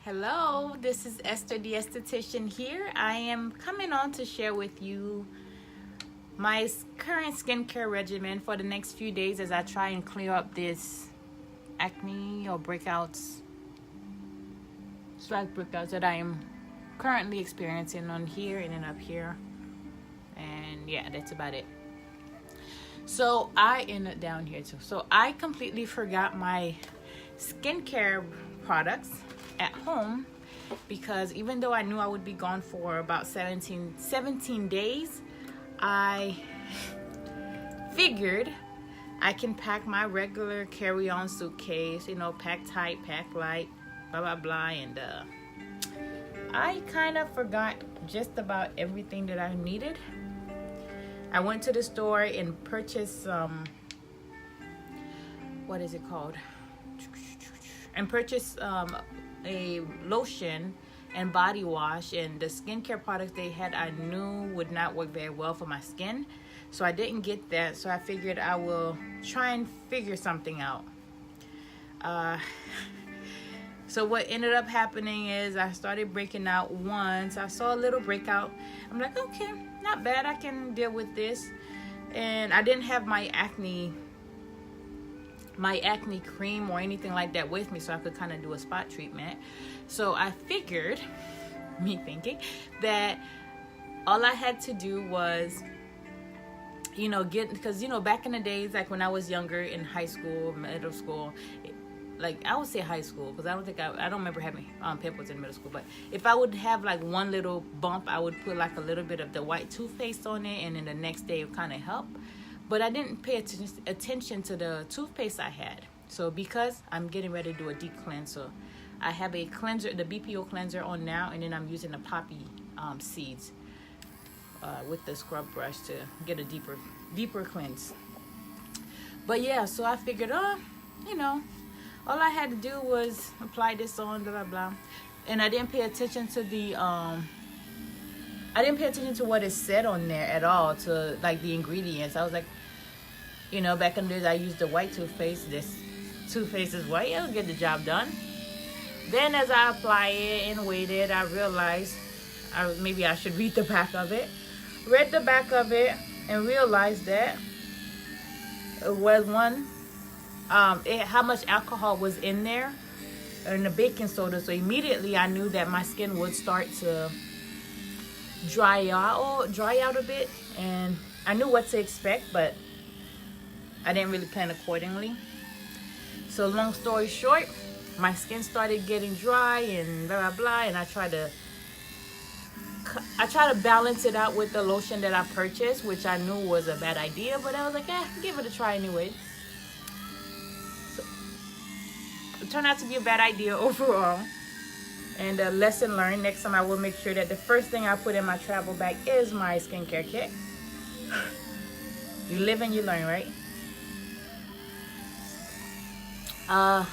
Hello, this is Esther the Esthetician here. I am coming on to share with you my current skincare regimen for the next few days as I try and clear up this acne or breakouts, swag breakouts that I am currently experiencing on here and then up here. And yeah, that's about it. So I ended down here too. So I completely forgot my skincare products at home because even though I knew I would be gone for about 17 days, I figured I can pack my regular carry-on suitcase, pack tight, pack light, blah blah blah, and I kind of forgot just about everything that I needed. I went to the store and purchased what is it called? And purchased a lotion and body wash, and the skincare products they had I knew would not work very well for my skin, so I didn't get that. So I figured I will try and figure something out. So what ended up happening is I started breaking out once. I saw a little breakout. I'm like, okay, not bad, I can deal with this. And I didn't have my acne cream or anything like that with me, so I could kind of do a spot treatment. So I figured, thinking that all I had to do was because back in the days, like when I was younger in high school, middle school, like I would say high school because I don't remember having pimples in middle school, but if I would have like one little bump, I would put like a little bit of the white toothpaste on it, and then the next day it would kind of help. But I didn't pay attention to the toothpaste I had. So because I'm getting ready to do a deep cleanse, so I have a cleanser, the BPO cleanser on now, and then I'm using the poppy seeds with the scrub brush to get a deeper cleanse. But yeah, so I figured, all I had to do was apply this on, blah, blah, blah. And I didn't pay attention to what it said on there at all, to like the ingredients. I was like, back in the days I used the white toothpaste. This toothpaste is white, it'll get the job done. Then as I apply it and waited, I realized maybe I should read the back of it. Read the back of it and realized that it was how much alcohol was in there and the baking soda. So immediately I knew that my skin would start to dry out a bit, and I knew what to expect, but I didn't really plan accordingly. So long story short, my skin started getting dry and blah blah blah, and I try to balance it out with the lotion that I purchased, which I knew was a bad idea, but I was like, give it a try anyway. So it turned out to be a bad idea overall. And a lesson learned. Next time I will make sure that the first thing I put in my travel bag is my skincare kit. You live and you learn, right?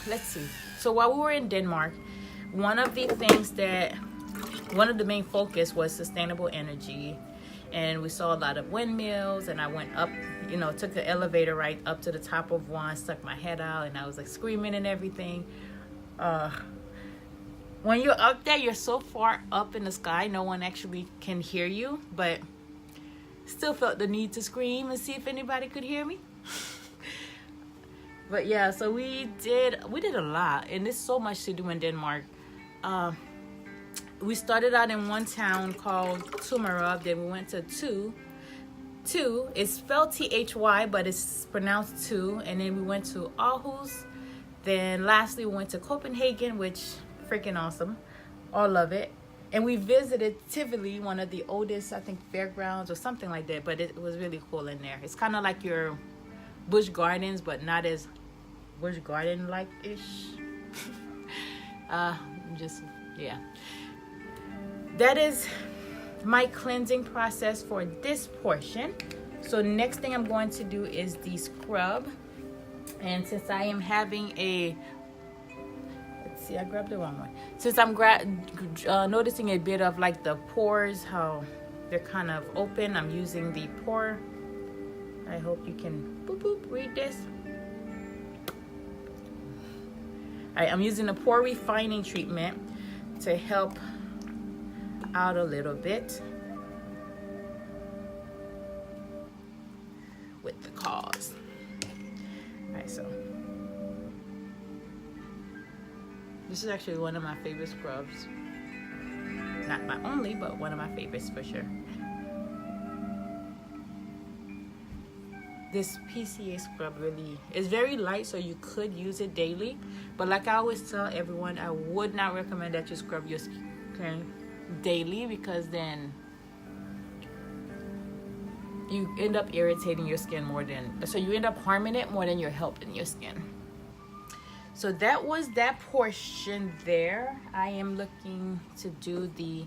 Let's see. So while we were in Denmark, one of the main focus was sustainable energy. And we saw a lot of windmills, and I went up, took the elevator right up to the top of one, stuck my head out, and I was like screaming and everything. When you're up there, you're so far up in the sky, no one actually can hear you, but still felt the need to scream and see if anybody could hear me. But yeah, so we did a lot, and there's so much to do in Denmark. We started out in one town called Tumarup, then we went to Two. It's spelled Thy, but it's pronounced Two, and then we went to Aarhus. Then lastly, we went to Copenhagen, which freaking awesome. All of it. And we visited Tivoli, one of the oldest, I think, fairgrounds or something like that, but it was really cool in there. It's kind of like your Busch Gardens, but not as Busch Garden like ish. Yeah, that is my cleansing process for this portion. So next thing I'm going to do is the scrub, and since I am having I grabbed the wrong one. Since I'm noticing a bit of like the pores, how they're kind of open, I'm using the pore. I hope you can read this. I'm using a pore refining treatment to help out a little bit with the cause. All right, so this is actually one of my favorite scrubs. Not my only, but one of my favorites for sure. This PCA scrub really is very light, so you could use it daily. But like I always tell everyone, I would not recommend that you scrub your skin daily, because then you end up irritating your skin more than, so you end up harming it more than you're helping your skin. So that was that portion there. I am looking to do the,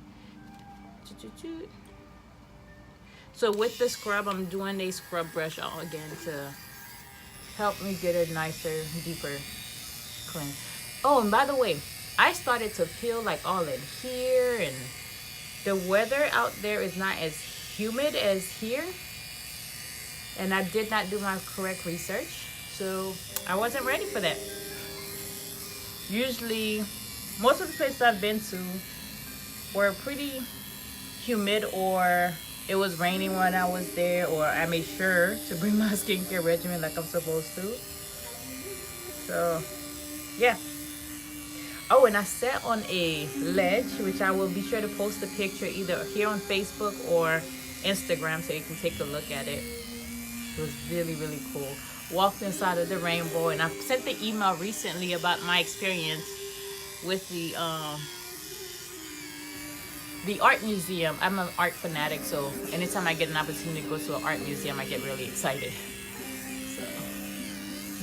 so with the scrub, I'm doing a scrub brush all again to help me get a nicer, deeper clean. Oh, and by the way, I started to peel like all in here, and the weather out there is not as humid as here. And I did not do my correct research, so I wasn't ready for that. Usually, most of the places I've been to were pretty humid, or it was raining when I was there, or I made sure to bring my skincare regimen like I'm supposed to. So, yeah. Oh, and I sat on a ledge, which I will be sure to post a picture either here on Facebook or Instagram so you can take a look at it. It was really, really cool. Walked inside of the rainbow, and I sent the email recently about my experience with the art museum. I'm an art fanatic, so anytime I get an opportunity to go to an art museum, I get really excited. So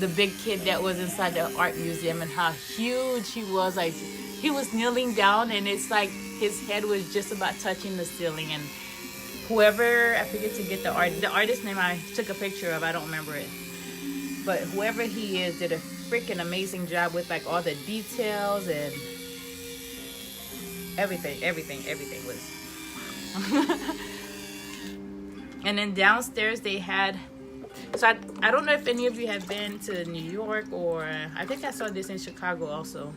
the big kid that was inside the art museum and how huge he was, like he was kneeling down, and it's like his head was just about touching the ceiling, and whoever, I forget to get the artist name I took a picture of, I don't remember it. But whoever he is did a freaking amazing job with like all the details and everything was. And then downstairs they had, so I don't know if any of you have been to New York, or I think I saw this in Chicago also,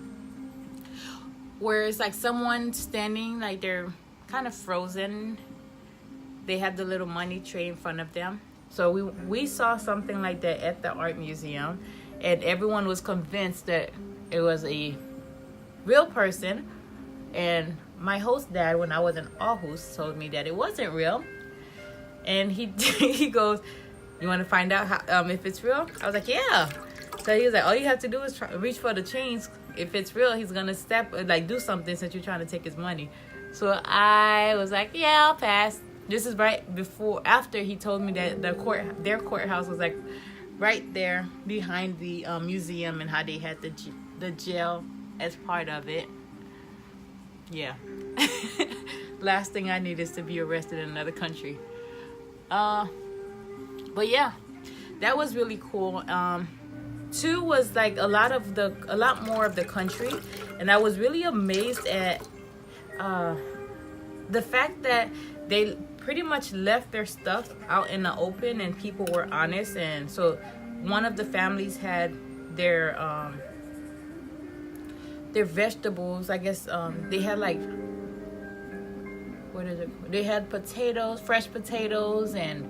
where it's like someone standing, like they're kind of frozen. They have the little money tray in front of them. So we saw something like that at the art museum, and everyone was convinced that it was a real person. And my host dad, when I was in Aarhus, told me that it wasn't real. And he he goes, "You want to find out how, if it's real?" I was like, "Yeah." So he was like, "All you have to do is reach for the chains. If it's real, he's gonna do something since you're trying to take his money." So I was like, "Yeah, I'll pass." This is right after he told me that their courthouse was like right there behind the museum, and how they had the jail as part of it. Yeah. Last thing I need is to be arrested in another country. But yeah, that was really cool. 2 was like a lot more of the country, and I was really amazed at the fact that they pretty much left their stuff out in the open, and people were honest. And so one of the families had their vegetables, I guess. They had like, what is it? They had potatoes, fresh potatoes, and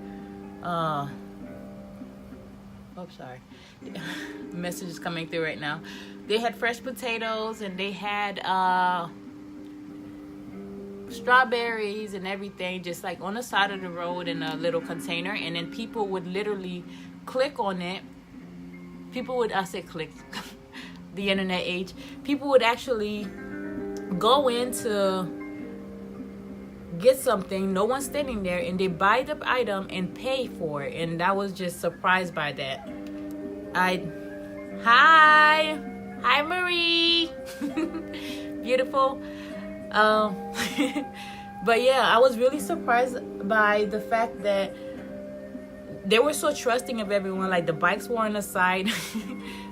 sorry, message is coming through right now. They had fresh potatoes, and they had strawberries and everything, just like on the side of the road in a little container. And then people would literally click on it. The internet age. People would actually go in to get something, no one's standing there, and they buy the item and pay for it. And I was just surprised by that. Hi Marie. Beautiful. But yeah, I was really surprised by the fact that they were so trusting of everyone. Like the bikes were on the side.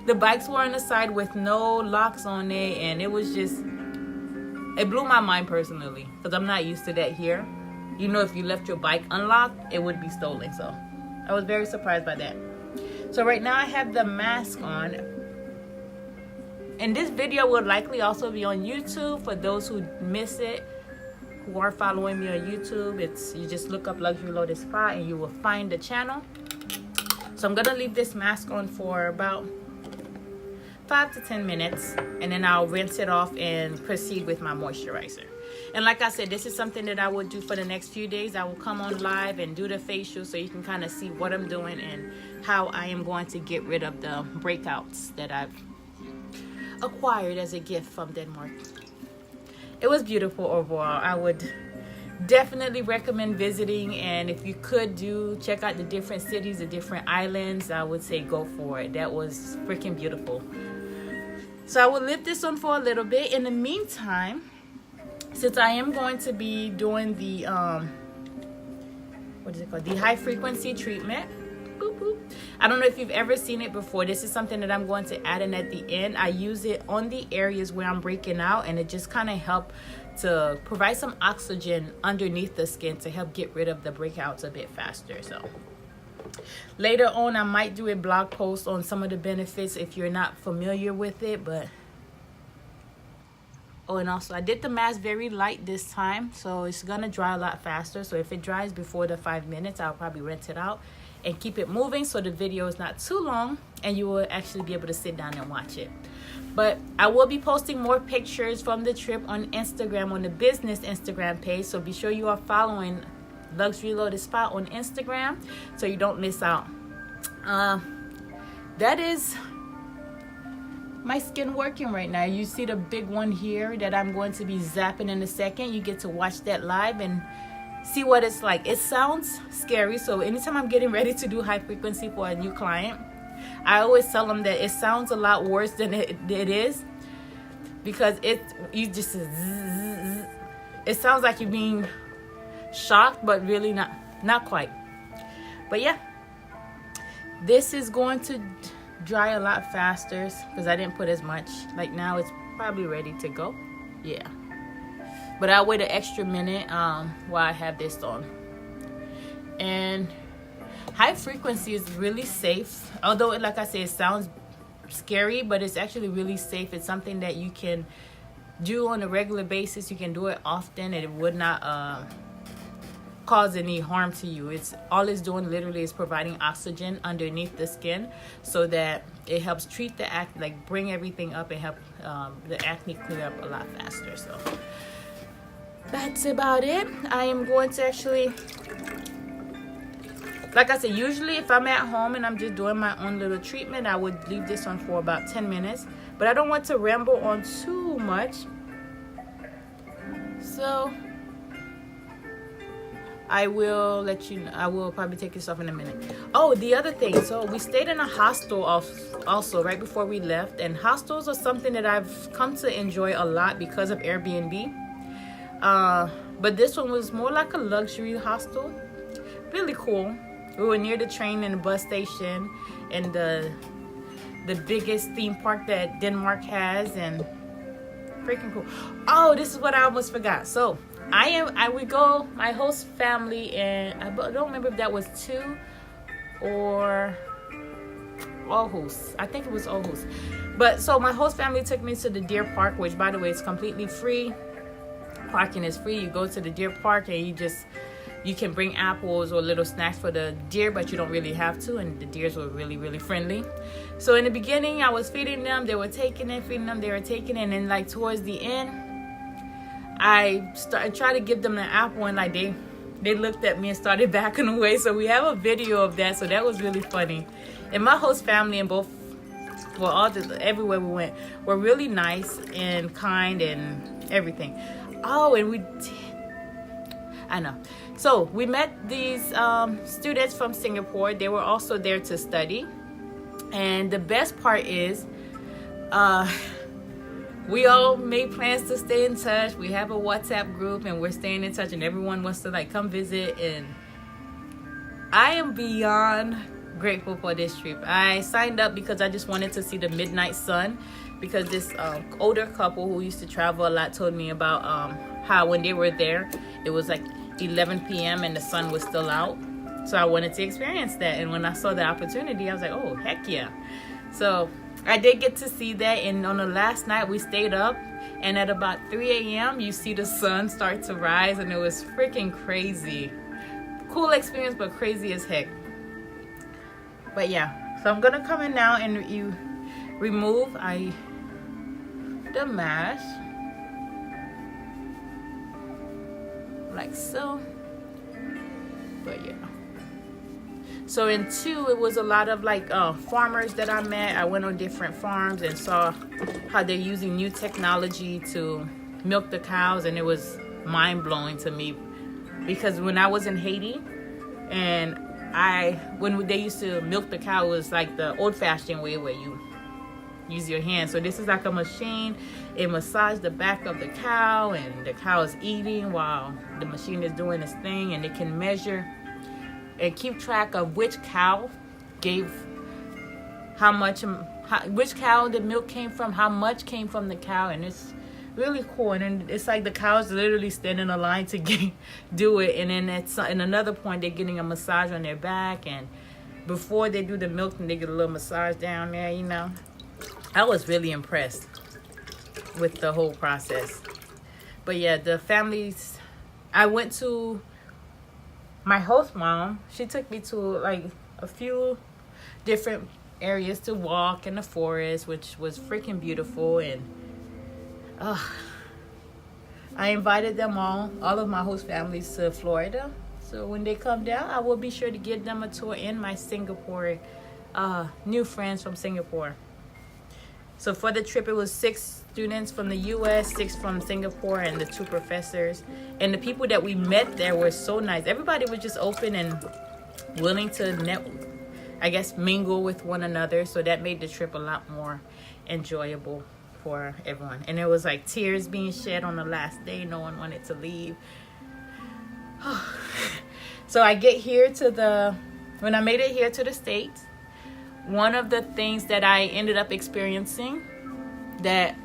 The bikes were on the side with no locks on it, and it was just, it blew my mind personally, because I'm not used to that here. You know, if you left your bike unlocked, it would be stolen. So I was very surprised by that. So right now I have the mask on, And this video will likely also be on YouTube for those who miss it, who are following me on YouTube. You just look up Luxury Lotus Spa and you will find the channel. So I'm gonna leave this mask on for about 5 to 10 minutes, and then I'll rinse it off and proceed with my moisturizer. And like I said, this is something that I will do for the next few days. I will come on live and do the facial so you can kind of see what I'm doing and how I am going to get rid of the breakouts that I've acquired as a gift from Denmark. It was beautiful overall. I would definitely recommend visiting, and if you could check out the different cities, the different islands, I would say go for it. That was freaking beautiful. So I will leave this on for a little bit. In the meantime, since I am going to be doing the what is it called, the high frequency treatment, boop, boop. I don't know if you've ever seen it before. This is something that I'm going to add in at the end. I use it on the areas where I'm breaking out, and it just kind of helps to provide some oxygen underneath the skin to help get rid of the breakouts a bit faster. So later on, I might do a blog post on some of the benefits if you're not familiar with it. But oh, and also I did the mask very light this time, so it's gonna dry a lot faster. So if it dries before the 5 minutes, I'll probably rinse it out and keep it moving so the video is not too long and you will actually be able to sit down and watch it. But I will be posting more pictures from the trip on Instagram, on the business Instagram page. So be sure you are following Luxury Lotus Spa on Instagram so you don't miss out. That is my skin working right now. You see the big one here that I'm going to be zapping in a second. You get to watch that live and see what it's like. It sounds scary, so anytime I'm getting ready to do high frequency for a new client, I always tell them that it sounds a lot worse than it is, because it sounds like you're being shocked, but really not quite. But yeah, this is going to dry a lot faster because I didn't put as much. Like now it's probably ready to go. Yeah, but I'll wait an extra minute while I have this on. And high frequency is really safe, although like I said, it sounds scary, but it's actually really safe. It's something that you can do on a regular basis. You can do it often and it would not cause any harm to you. All it's doing literally is providing oxygen underneath the skin so that it helps treat the acne, like bring everything up and help the acne clear up a lot faster. So that's about it. I am going to actually, like I said, usually if I'm at home and I'm just doing my own little treatment, I would leave this on for about 10 minutes. But I don't want to ramble on too much. So I will let you know. I will probably take this off in a minute. Oh, the other thing. So we stayed in a hostel also right before we left. And hostels are something that I've come to enjoy a lot because of Airbnb. But this one was more like a luxury hostel. Really cool. We were near the train and the bus station and the biggest theme park that Denmark has, and freaking cool. Oh, this is what I almost forgot. So I would go, my host family, and I don't remember if that was 2 or Aarhus. I think it was Aarhus. But so my host family took me to the deer park, which by the way is completely free. Parking is free. You go to the deer park and you can bring apples or little snacks for the deer, but you don't really have to, and the deers were really, really friendly. So in the beginning, I was feeding them. They were taking it, feeding them. They were taking it, and then like towards the end, I tried to give them an apple, and like they looked at me and started backing away. So we have a video of that. So that was really funny. And my host family and everywhere we went were really nice and kind and everything. Oh, and I know. So we met these students from Singapore. They were also there to study. And the best part is we all made plans to stay in touch. We have a WhatsApp group and we're staying in touch, and everyone wants to like come visit. And I am beyond grateful for this trip. I signed up because I just wanted to see the midnight sun, because this older couple who used to travel a lot told me about how when they were there, it was like 11 p.m. and the sun was still out. So I wanted to experience that. And when I saw the opportunity, I was like, oh, heck yeah. So I did get to see that, and on the last night we stayed up, and at about 3 a.m. you see the sun start to rise, and it was freaking crazy. Cool experience, but crazy as heck. But yeah, so I'm gonna come in now and you remove the mask like so. But yeah, so in 2 it was a lot of like farmers that I met. I went on different farms and saw how they're using new technology to milk the cows, and it was mind-blowing to me, because when I was in Haiti and when they used to milk the cow, it was like the old-fashioned way where you use your hands. So this is like a machine. It massages the back of the cow, and the cow is eating while the machine is doing its thing, and it can measure and keep track of which cow gave how much, which cow the milk came from, how much came from the cow, and it's really cool. And then it's like the cows literally stand in a line to do it, and then in another point they're getting a massage on their back, and before they do the milking they get a little massage down there, you know. I was really impressed with the whole process. But yeah, the families, I went to my host mom. She took me to like a few different areas to walk in the forest, which was freaking beautiful. And I invited them all of my host families to Florida. So when they come down, I will be sure to give them a tour in my Singapore, new friends from Singapore. So for the trip, it was 6 students from the U.S., 6 from Singapore, and the 2 professors. And the people that we met there were so nice. Everybody was just open and willing to mingle with one another. So that made the trip a lot more enjoyable for everyone. And it was like tears being shed on the last day. No one wanted to leave. So I get here when I made it here to the States, one of the things that I ended up experiencing that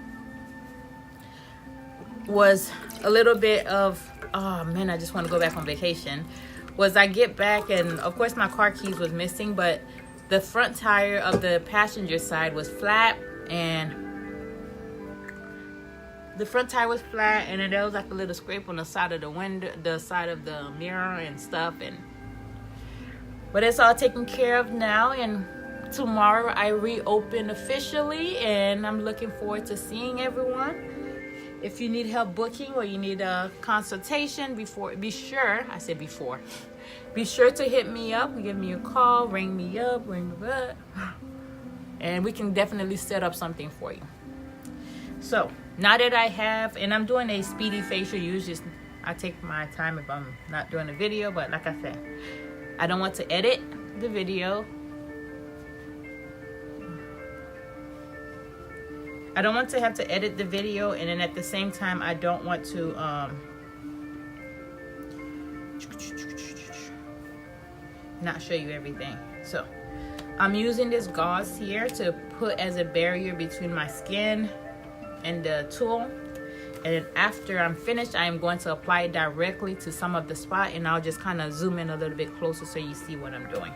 was a little bit of, oh man, I just want to go back on vacation, was I get back, and of course my car keys was missing, but the front tire of the passenger side was flat, and the front tire was flat, and then there was like a little scrape on the side of the window, the side of the mirror and stuff, but it's all taken care of now, and tomorrow I reopen officially, and I'm looking forward to seeing everyone. If you need help booking or you need a consultation, be sure to hit me up, give me a call, ring me up, and we can definitely set up something for you. So now that I have, and I'm doing a speedy facial, usually I take my time if I'm not doing a video, but like I said, I don't want to edit the video. I don't want to have to edit the video, and then at the same time I don't want to not show you everything. So I'm using this gauze here to put as a barrier between my skin and the tool, and then after I'm finished I am going to apply it directly to some of the spot, and I'll just kind of zoom in a little bit closer so you see what I'm doing.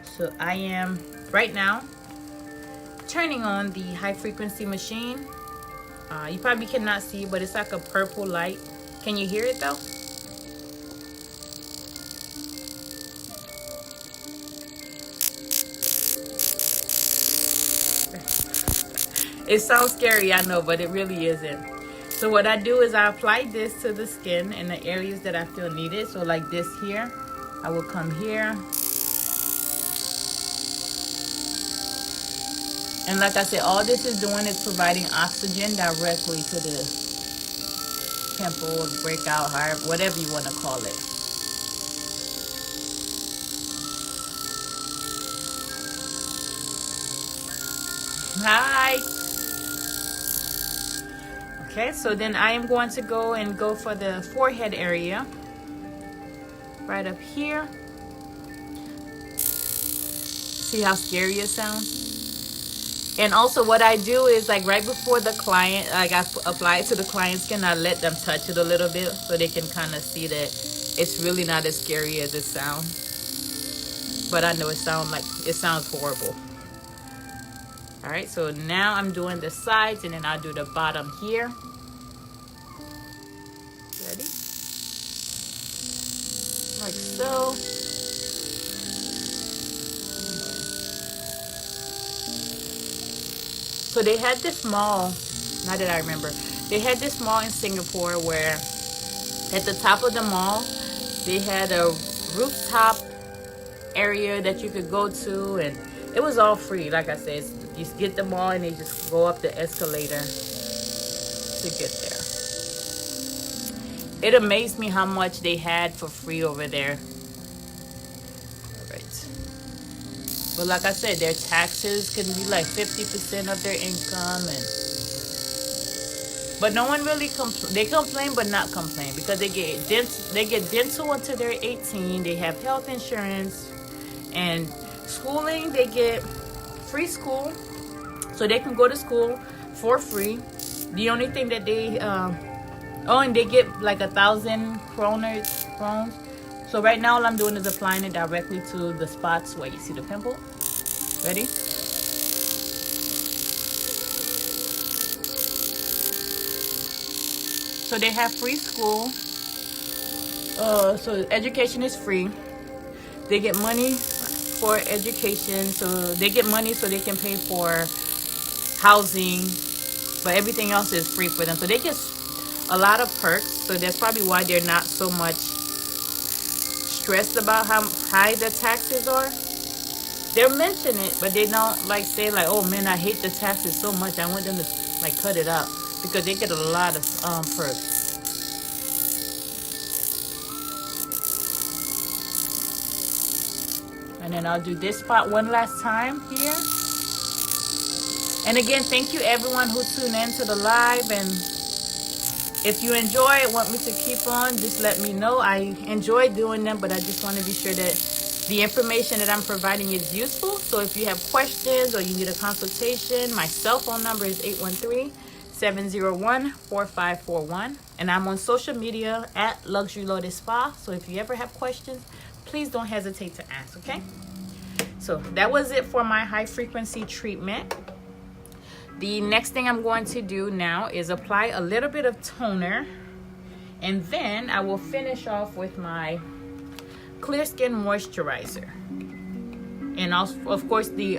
So I am right now turning on the high frequency machine. You probably cannot see, but it's like a purple light. Can you hear it though? It sounds scary, I know, but it really isn't. So what I do is I apply this to the skin in the areas that I feel needed. So like this here, I will come here. And like I said, all this is doing is providing oxygen directly to the pimple, breakout, whatever you want to call it. Hi. Okay, so then I am going to go for the forehead area. Right up here. See how scary it sounds? And also what I do is like right before the client, like I apply it to the client's skin, I let them touch it a little bit so they can kind of see that it's really not as scary as it sounds. But I know it sounds horrible. All right, so now I'm doing the sides, and then I'll do the bottom here. Ready? Like so. So they had this mall, now that I remember, they had this mall in Singapore where at the top of the mall, they had a rooftop area that you could go to, and it was all free. Like I said, you get the mall and you just go up the escalator to get there. It amazed me how much they had for free over there. All right. But like I said, their taxes can be like 50% of their income, but no one really they complain, but not complain, because they get dental until they're 18. They have health insurance, and schooling, they get free school, so they can go to school for free. The only thing that they and they get like 1,000 krones. So right now all I'm doing is applying it directly to the spots where you see the pimple. Ready? So they have free school. So education is free. They get money for education. So they get money so they can pay for housing. But everything else is free for them. So they get a lot of perks. So that's probably why they're not so much stressed about how high the taxes are. They'll mention it, but they don't like say like, oh man, I hate the taxes so much, I want them to like cut it up, because they get a lot of perks. And then I'll do this spot one last time here. And again, thank you everyone who tuned in to the live, and if you enjoy it, want me to keep on, just let me know. I enjoy doing them, but I just want to be sure that the information that I'm providing is useful. So if you have questions or you need a consultation, my cell phone number is 813-701-4541. And I'm on social media at Luxury Lotus Spa. So if you ever have questions, please don't hesitate to ask, okay? So that was it for my high frequency treatment. The next thing I'm going to do now is apply a little bit of toner, and then I will finish off with my clear skin moisturizer, and also of course the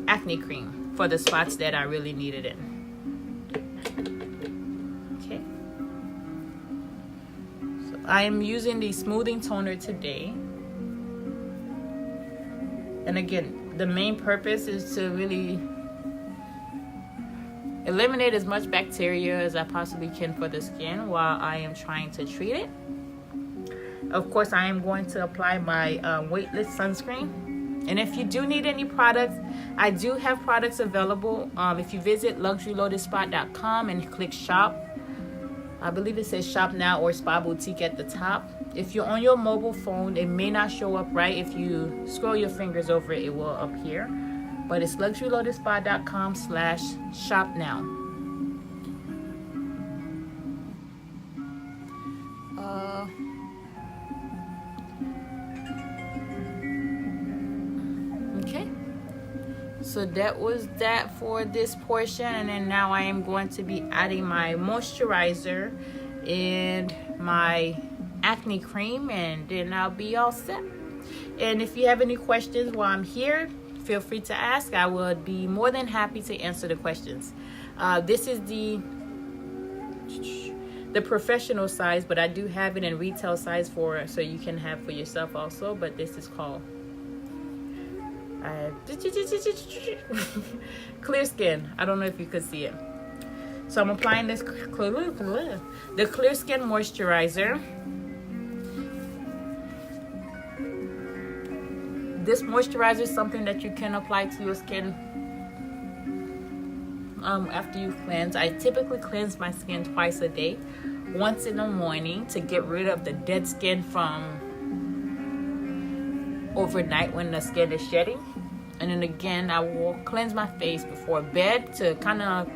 acne cream for the spots that I really needed it. Okay, so I am using the smoothing toner today, and again, the main purpose is to really eliminate as much bacteria as I possibly can for the skin while I am trying to treat it. Of course, I am going to apply my weightless sunscreen. And if you do need any products, I do have products available. If you visit luxurylotusspa.com and click shop, I believe it says shop now or spa boutique at the top. If you're on your mobile phone, it may not show up right. If you scroll your fingers over it, it will appear. But it's luxurylotusspa.com/shop now. Okay, so that was that for this portion, and then now I am going to be adding my moisturizer and my acne cream, and then I'll be all set. And if you have any questions while I'm here, feel free to ask. I would be more than happy to answer the questions. This is the professional size, but I do have it in retail size so you can have for yourself also. But this is called clear skin. I don't know if you could see it. So I'm applying this the clear skin moisturizer. This moisturizer is something that you can apply to your skin after you cleanse. I typically cleanse my skin twice a day. Once in the morning to get rid of the dead skin from overnight when the skin is shedding. And then again, I will cleanse my face before bed to kind of,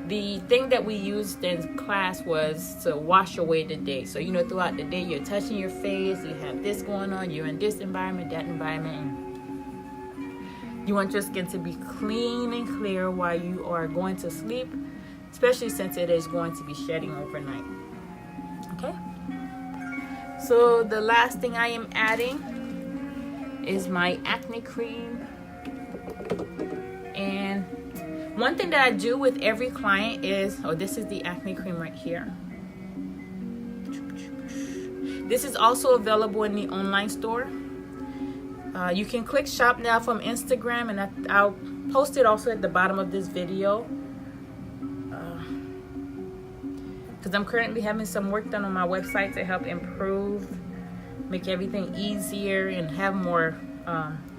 the thing that we used in class was to wash away the day. So, you know, throughout the day, you're touching your face, you have this going on, you're in this environment, that environment. You want your skin to be clean and clear while you are going to sleep, especially since it is going to be shedding overnight. Okay? So the last thing I am adding is my acne cream. And one thing that I do with every client is, this is the acne cream right here. This is also available in the online store. You can click shop now from Instagram, and I'll post it also at the bottom of this video. Because I'm currently having some work done on my website to help improve, make everything easier, and have more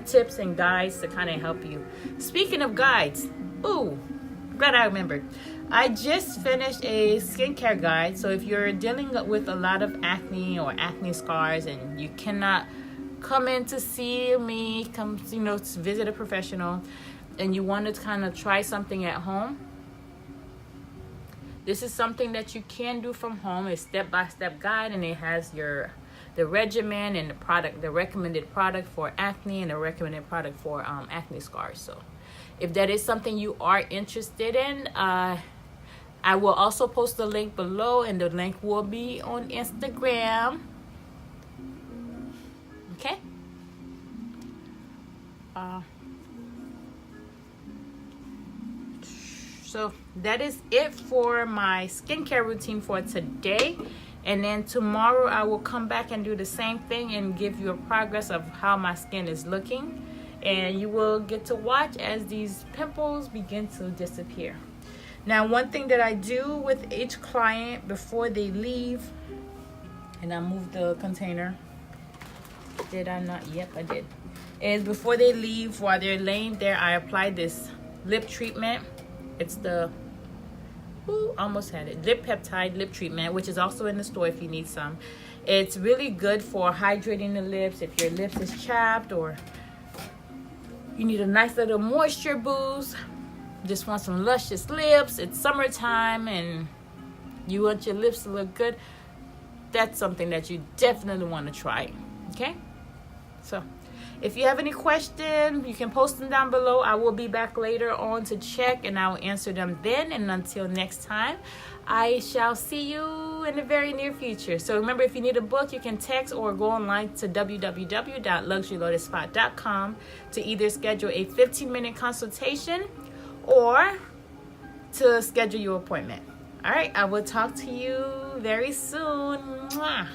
tips and guides to kind of help you. Speaking of guides, glad I remembered. I just finished a skincare guide. So if you're dealing with a lot of acne or acne scars and you cannot come in to see me, come, to visit a professional, and you want to kind of try something at home, this is something that you can do from home. It's step-by-step guide, and it has the regimen and the recommended product for acne and the recommended product for acne scars. So if that is something you are interested in, I will also post the link below, and the link will be on Instagram. Okay? So that is it for my skincare routine for today. And then tomorrow I will come back and do the same thing and give you a progress of how my skin is looking. And you will get to watch as these pimples begin to disappear. Now, one thing that I do with each client before they leave, and I moved the container. Did I not? Yep, I did. Is before they leave, while they're laying there, I apply this lip treatment. It's the, almost had it, lip peptide lip treatment, which is also in the store if you need some. It's really good for hydrating the lips if your lips is chapped or you need a nice little moisture boost. Just want some luscious lips. It's summertime and you want your lips to look good. That's something that you definitely want to try. Okay? So if you have any questions, you can post them down below. I will be back later on to check, and I will answer them then. And until next time, I shall see you in the very near future. So remember, if you need a book, you can text or go online to www.luxurylotusspot.com to either schedule a 15-minute consultation or to schedule your appointment. All right, I will talk to you very soon. Mwah.